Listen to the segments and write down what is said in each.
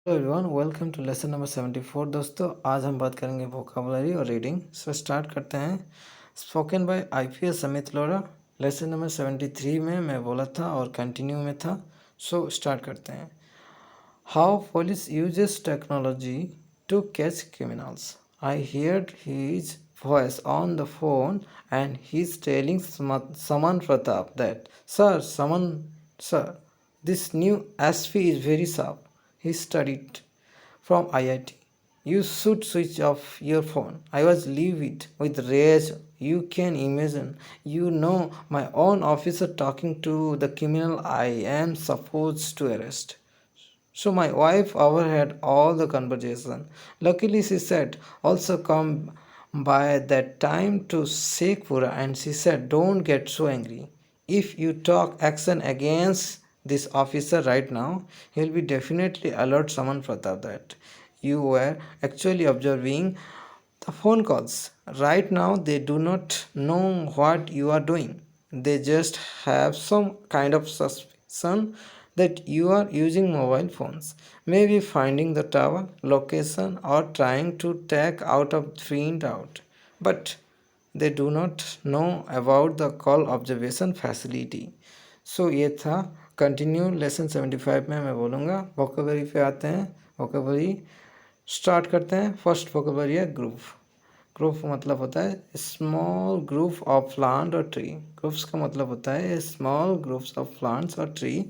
Hello everyone, welcome to lesson number 74। दोस्तों, आज हम बात करेंगे वोकाबुलरी और रीडिंग। सो स्टार्ट करते हैं। Spoken by IPS Amit Lora. Lesson number 73 में मैं बोला था और कंटिन्यू में था। सो स्टार्ट करते हैं। How police uses technology to catch criminals. I heard his voice on the phone and he's telling Saman Pratap that, sir, this new SV is very sharp. He studied from IIT. You should switch off your phone. I was livid with rage. You can imagine. You know, my own officer talking to the criminal I am supposed to arrest. So my wife overheard all the conversation. Luckily, she said, also come by that time to Sheikhpura, and she said, don't get so angry. If you talk action against this officer right now, he'll be definitely alert someone Pratap that you were actually observing the phone calls. Right now, they do not know what you are doing. They just have some kind of suspicion that you are using mobile phones, maybe finding the tower location or trying to take out a printout. But they do not know about the call observation facility. सो ये था। Continue lesson 75 में मैं बोलूँगा। Vocabulary पे आते हैं। Vocabulary start करते हैं। फर्स्ट वोकेबलरी है ग्रुप। ग्रुप मतलब होता है स्मॉल ग्रुप ऑफ प्लांट और ट्री। ग्रुप्स का मतलब होता है स्मॉल ग्रुप्स ऑफ प्लांट्स और ट्री।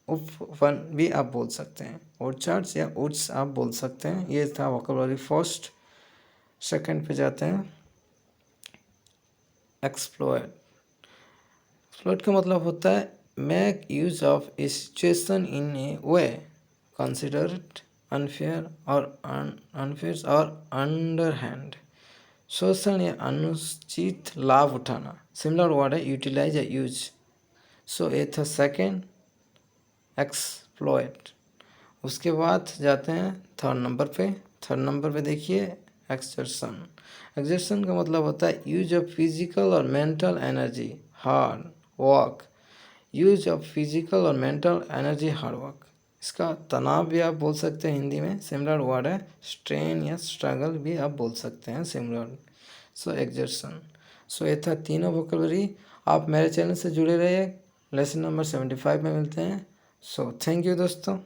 उपवन भी आप बोल सकते हैं। ऑर्चार्ड्स या वुड्स आप बोल सकते हैं। ये था वोकेबलरी फर्स्ट। सेकंड पे जाते हैं। एक्सप्लोर। एक्सप्लोइट का मतलब होता है make use of A situation in A way considered unfair और अंडरहैंड। शोषण या अनुचित लाभ उठाना। सिमिलर वर्ड है यूटिलाइज या यूज। सो ये था सेकेंड एक्सप्लोइट। उसके बाद जाते हैं थर्ड नंबर पे। थर्ड नंबर पे देखिए एक्सर्शन। एक्सर्शन का मतलब होता है यूज ऑफ फिजिकल और mental energy hard work. Use of physical और मेंटल एनर्जी हार्ड वर्क। इसका तनाव भी आप बोल सकते हैं हिंदी में। सिमिलर वर्ड है स्ट्रेन या स्ट्रगल भी आप बोल सकते हैं सिमिलर। सो एक्सर्शन। सो ये था तीनों वोकैबुलरी। आप मेरे चैनल से जुड़े रहिए। लेसन नंबर 75 में मिलते हैं। सो थैंक यू दोस्तों।